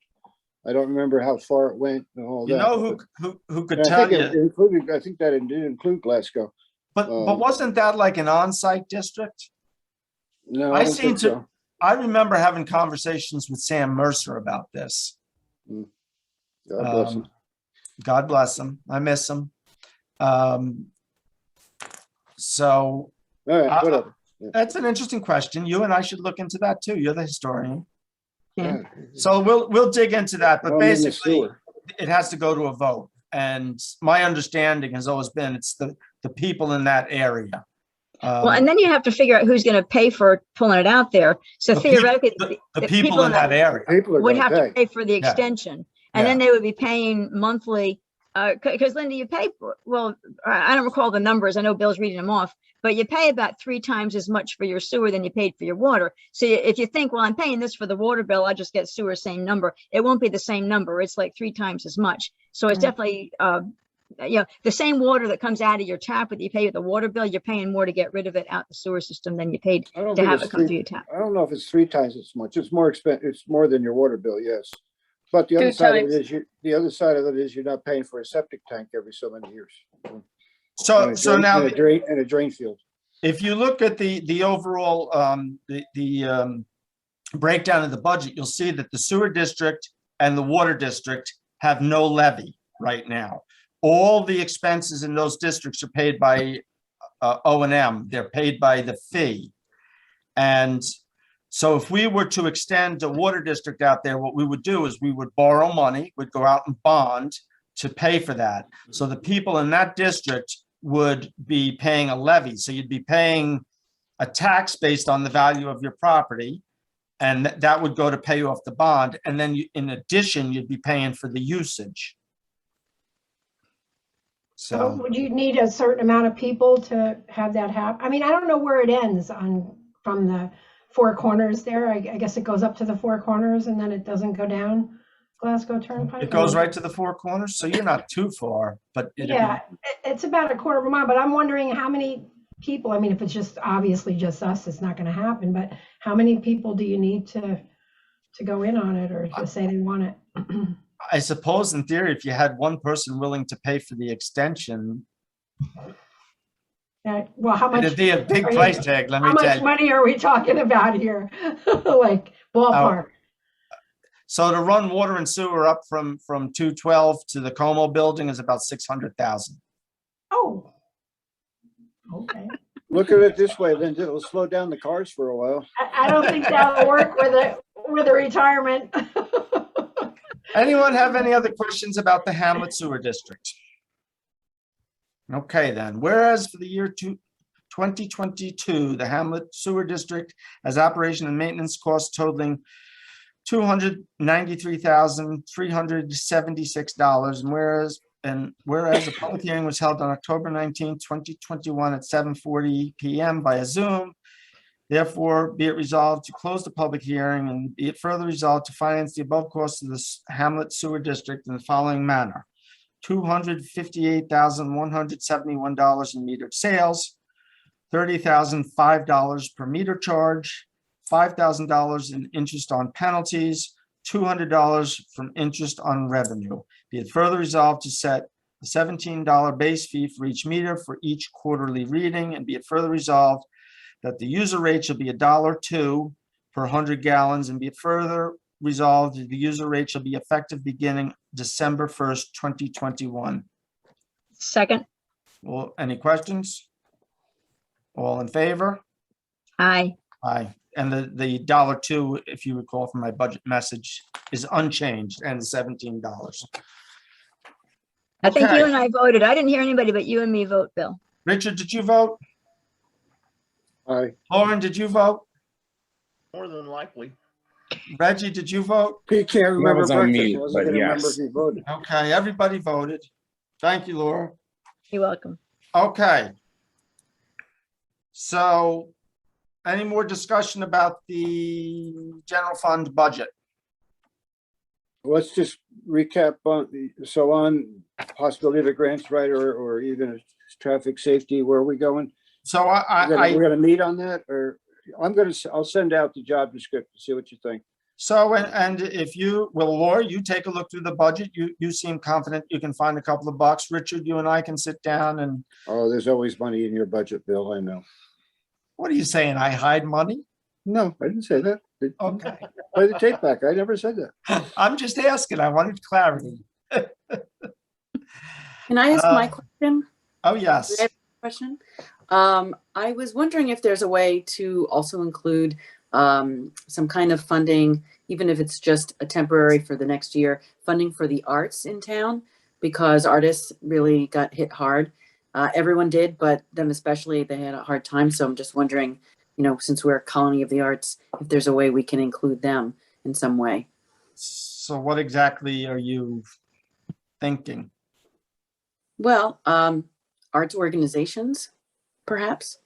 I don't remember how far it went and all that. You know who could And tell you? I think that it did include Glasgow. But wasn't that like an on-site district? No, I don't seem think to. so. I remember having conversations with Sam Mercer about this. God bless him. God bless him. I miss him. So All right, whatever. that's an interesting question. You and I should look into that too. You're the historian. Yeah. So we'll dig into that. But Well, I'm in the basically, sewer. it has to go to a vote. And my understanding has always been it's the people in that area. Well, and then you have to figure out who's going to pay for pulling it out there. So The theoretically, the people in that area. People are would gonna have to pay. pay for the extension, and then they would be paying monthly. Because Linda, you pay, well, I don't recall the numbers. I know Bill's reading them off, but you pay about 3 times as much for your sewer than you paid for your water. So if you think, well, I'm paying this for the water bill, I just get sewer, same number. It won't be the same number. It's like 3 times as much. So it's definitely, you know, the same water that comes out of your tap, that you pay with the water bill, you're paying more to get rid of it out the sewer system than you paid I don't to think have it's it come through your tap. I don't know if it's 3 times as much. It's more expensive. It's more than your water bill, yes. But the other 2 side of times. it is the other side of it is you're not paying for a septic tank every so many years. So now and a drain field. if you look at the overall breakdown of the budget, you'll see that the sewer district and the water district have no levy right now. All the expenses in those districts are paid by O&M. They're paid by the fee. And so if we were to extend a water district out there, what we would do is we would borrow money, we'd go out and bond to pay for that. So the people in that district would be paying a levy. So you'd be paying a tax based on the value of your property. And that would go to pay off the bond. And then in addition, you'd be paying for the usage. So So would you need a certain amount of people to have that happen? I mean, I don't know where it ends from the Four Corners there. I guess it goes up to the Four Corners and then it doesn't go down Glasgow Turnpike. it goes right to the Four Corners. So you're not too far, but Yeah, it's about a quarter of a mile, but I'm wondering how many people, I mean, if it's just obviously just us, it's not going to happen, but how many people do you need to go in on it or to say they want it? I suppose in theory, if you had one person willing to pay for the extension, Well, how much? it'd be a big price tag, let me How tell much you. money are we talking about here? Like ballpark? So to run water and sewer up from 212 to the Como building is about 600,000. Oh, okay. Look at it this way, then it'll slow down the cars for a while. I don't think that'll work with a retirement. Anyone have any other questions about the Hamlet Sewer District? Okay, then, whereas for the year 2022, the Hamlet Sewer District has operation and maintenance costs totaling $293,376, and whereas a public hearing was held on October 19, 2021 at 7:40 p.m. via Zoom, therefore be it resolved to close the public hearing and be it further resolved to finance the above costs of the Hamlet Sewer District in the following manner: $258,171 in metered sales, $30,005 per meter charge, $5,000 in interest on penalties, $200 from interest on revenue. Be it further resolved to set a $17 base fee for each meter for each quarterly reading, and be it further resolved that the user rate shall be $1.02 per 100 gallons, and be it further resolved that the user rate shall be effective beginning December 1st, 2021. Second. Well, any questions? All in favor? Aye. Aye. And the $1.02, if you recall from my budget message, is unchanged and $17. I think you Okay. and I voted. I didn't hear anybody but you and me vote, Bill. Richard, did you vote? Aye. Lauren, did you vote? More than likely. Reggie, did you vote? He can't remember was on breakfast. mute, He wasn't but gonna remember yes. if he voted. Okay, everybody voted. Thank you, Laura. You're welcome. Okay. So any more discussion about the general fund budget? Let's just recap on possibility of a grants writer or even a traffic safety. Where are we going? So We're gonna meet on that, or I'll send out the job description, see what you think. So, and if you, well, Laura, you take a look through the budget. You seem confident you can find a couple of bucks. Richard, you and I can sit down and. Oh, there's always money in your budget, Bill, I know. What are you saying? I hide money? No, I didn't say that. Okay. Play the tape back. I never said that. I'm just asking. I wanted clarity. Can I ask my question? Oh, yes. I have a question. I was wondering if there's a way to also include some kind of funding, even if it's just a temporary for the next year, funding for the arts in town, because artists really got hit hard. Everyone did, but them especially, they had a hard time. So I'm just wondering, since we're a colony of the arts, if there's a way we can include them in some way. So what exactly are you thinking? Well, arts organizations, perhaps.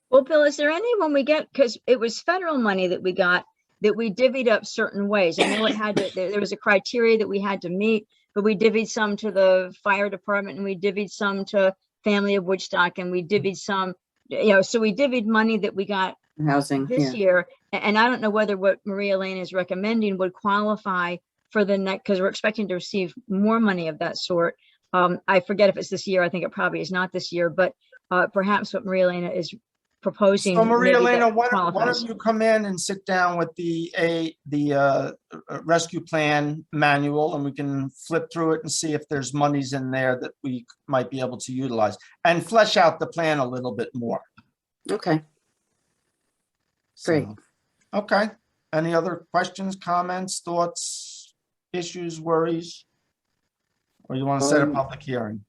Well, Bill, is there any when we get, because it was federal money that we got, that we divvied up certain ways? I know it had to, there was a criteria that we had to meet, but we divvied some to the fire department and we divvied some to Family of Woodstock and we divvied some, so we divvied money that we got Housing this year. And I don't know whether what Maria-Elena is recommending would qualify for the next, because we're expecting to receive more money of that sort. I forget if it's this year. I think it probably is not this year, but perhaps what Maria-Elena is proposing. So Maria-Elena, maybe why that qualifies. don't you come in and sit down with the rescue plan manual, and we can flip through it and see if there's monies in there that we might be able to utilize and flesh out the plan a little bit more. Okay. Great. So, okay. Any other questions, comments, thoughts, issues, worries? Or you want to set a public hearing?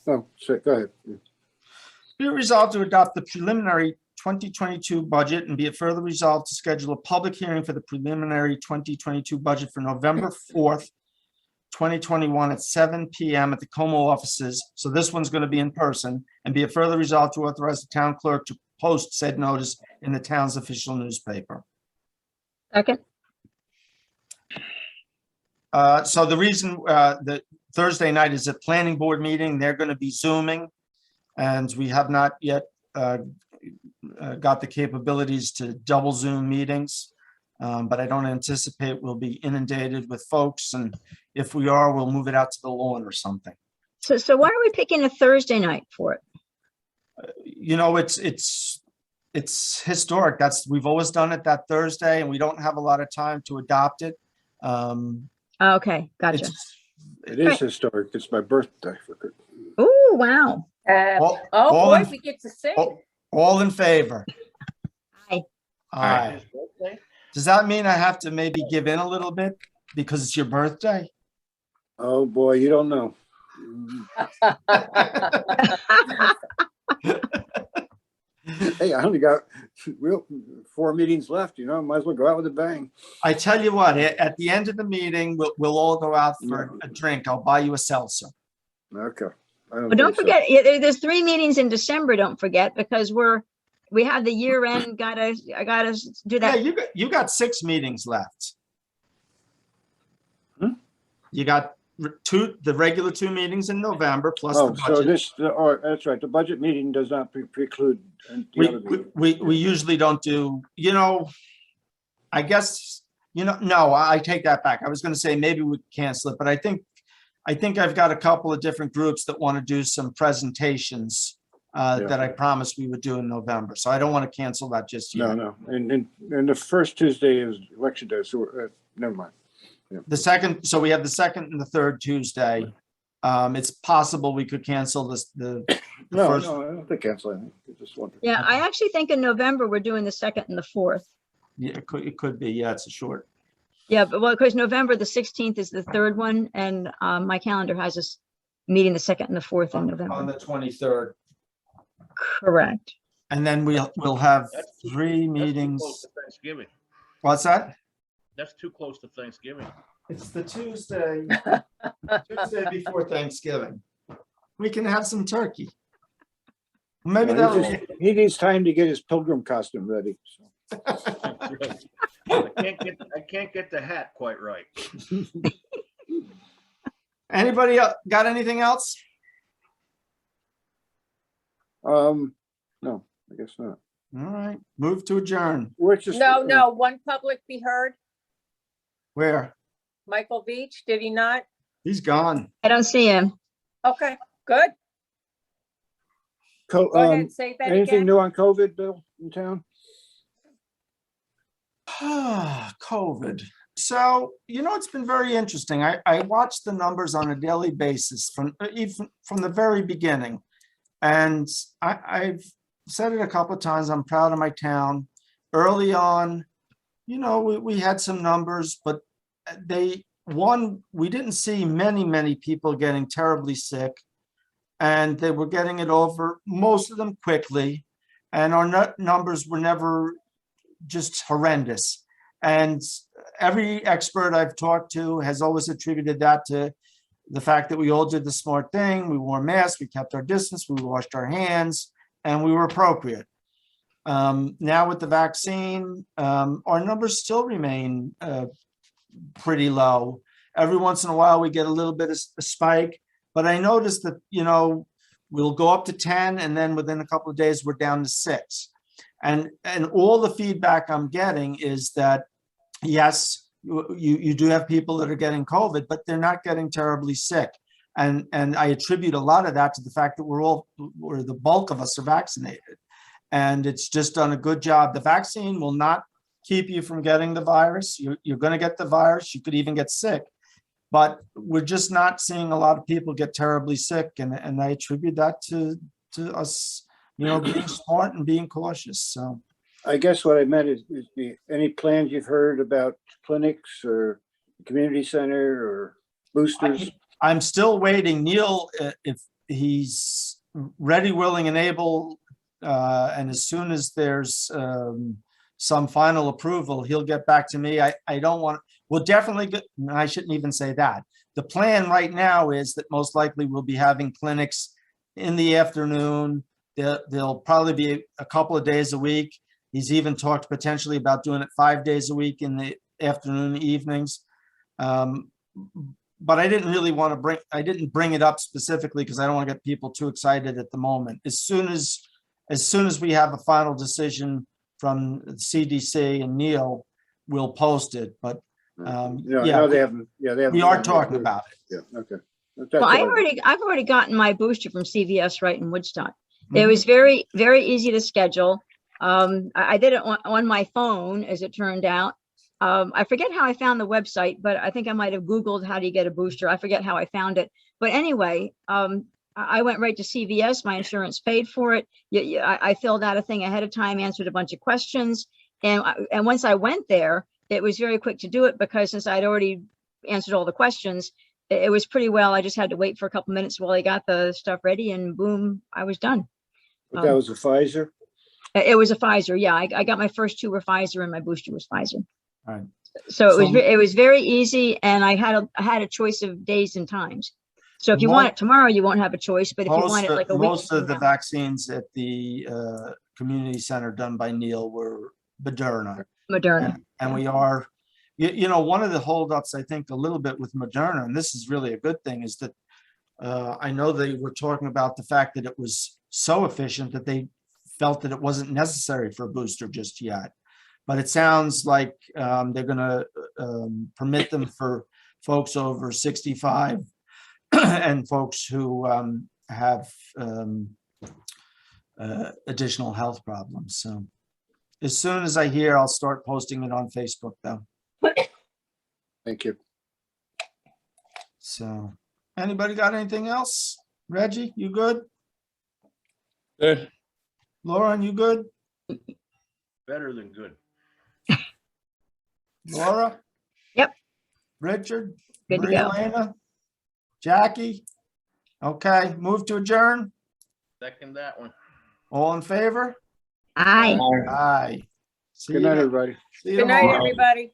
Oh, so go ahead. Be it resolved to adopt the preliminary 2022 budget, and be it further resolved to schedule a public hearing for the preliminary 2022 budget for November 4th, 2021 at 7 PM at the Como offices. So this one's going to be in person. And be it further resolved to authorize the town clerk to post said notice in the town's official newspaper. Second, So the reason that Thursday night is a planning board meeting, they're going to be Zooming. And we have not yet got the capabilities to double Zoom meetings. But I don't anticipate we'll be inundated with folks. And if we are, we'll move it out to the lawn or something. so why are we picking a Thursday night for it? You know, it's historic. We've always done it that Thursday, and we don't have a lot of time to adopt it. Okay, gotcha. It is historic. It's my birthday. Oh, wow. All Oh, in- boy, we get to sing. All in favor? Aye. Aye. Does that mean I have to maybe give in a little bit because it's your birthday? Oh, boy, you don't know. Hey, I only got 4 meetings left, might as well go out with a bang. I tell you what, at the end of the meeting, we'll all go out for a drink. I'll buy you a seltzer. Okay. Well, don't forget, there's 3 meetings in December, don't forget, because we have the year end, I gotta do Yeah, that. you got 6 meetings left. Hmm? You got the regular 2 meetings in November plus the Oh, budget. so that's right. The budget meeting does not preclude the other meeting. We usually don't do, I guess, no, I take that back. I was going to say maybe we cancel it, but I think I've got a couple of different groups that want to do some presentations that I promised we would do in November. So I don't want to cancel that just yet. No. And the first Tuesday is election day, so never mind. Yeah. So we have the second and the third Tuesday. It's possible we could cancel the first. No, I don't think cancel anything. Just wondering. Yeah, I actually think in November, we're doing the 2nd and the 4th. Yeah, it could be. Yeah, it's a short. Yeah, but because November the 16th is the 3rd one, and my calendar has us meeting the 2nd and the 4th in On November. the 23rd. Correct. And then we'll have 3 That's too meetings. close to Thanksgiving. What's that? That's too close to Thanksgiving. It's the Tuesday before Thanksgiving. We can have some turkey. Maybe He needs time to get his pilgrim costume ready. So. I can't get the hat quite right. Anybody else got anything else? No, I guess not. All right, move to adjourn. No, one public be heard. Where? Michael Beach, did he not? He's gone. I don't see him. Okay, good. Go ahead, say that Anything again. new on COVID, Bill, in town? COVID. So, it's been very interesting. I watch the numbers on a daily basis even from the very beginning. And I've said it a couple of times, I'm proud of my town. Early on, we had some numbers, but we didn't see many people getting terribly sick. And they were getting it over, most of them quickly. And our numbers were never just horrendous. And every expert I've talked to has always attributed that to the fact that we all did the smart thing. We wore masks, we kept our distance, we washed our hands, and we were appropriate. Now with the vaccine, our numbers still remain pretty low. Every once in a while, we get a little bit of a spike, but I noticed that, we'll go up to 10, and then within a couple of days, we're down to 6. And all the feedback I'm getting is that, yes, you do have people that are getting COVID, but they're not getting terribly sick. And I attribute a lot of that to the fact that the bulk of us are vaccinated. And it's just done a good job. The vaccine will not keep you from getting the virus. You're going to get the virus. You could even get sick. But we're just not seeing a lot of people get terribly sick. And I attribute that to us, being smart and being cautious. So I guess what I meant is any plans you've heard about clinics or community center or boosters? I'm still waiting. Neil, he's ready, willing, and able. And as soon as there's some final approval, he'll get back to me. I don't want, we'll definitely get, I shouldn't even say that. The plan right now is that most likely we'll be having clinics in the afternoon. There'll probably be a couple of days a week. He's even talked potentially about doing it 5 days a week in the afternoon, evenings. But I didn't really want to I didn't bring it up specifically because I don't want to get people too excited at the moment. As soon as we have a final decision from CDC and Neil, we'll post it. But No, yeah, they haven't. Yeah, they haven't. we are talking about it. Yeah, okay. That's Well, all. I've already gotten my booster from CVS right in Woodstock. It Mhm. was very, very easy to schedule. I did it on my phone, as it turned out. I forget how I found the website, but I think I might have Googled how do you get a booster. I forget how I found it. But anyway, I went right to CVS. My insurance paid for it. I filled out a thing ahead of time, answered a bunch of questions. And once I went there, it was very quick to do it because since I'd already answered all the questions, it was pretty well. I just had to wait for a couple minutes while I got the stuff ready and boom, I was done. But that was a Pfizer? It was a Pfizer. Yeah, I got my first 2 were Pfizer and my booster was Pfizer. All right. So it was very easy, and I had a choice of days and times. So if you want it tomorrow, you won't have a choice. But if you want it like a week, most of the vaccines at the community center done by Neil were Moderna. And we are, one of the holdups, I think, a little bit with Moderna, and this is really a good thing, is that I know they were talking about the fact that it was so efficient that they felt that it wasn't necessary for a booster just yet. But it sounds like they're going to permit them for folks over 65 and folks who have additional health problems. So as soon as I hear, I'll start posting it on Facebook, though. Thank you. So anybody got anything else? Reggie, you good? Good. Lauren, you good? Better than good. Laura? Yep. Richard? Good to go. Maria-Elena? Jackie? Okay, move to adjourn. Second that one. All in favor? Aye. Aye. See Good you night, ne- everybody. see you Good night, tomorrow. everybody.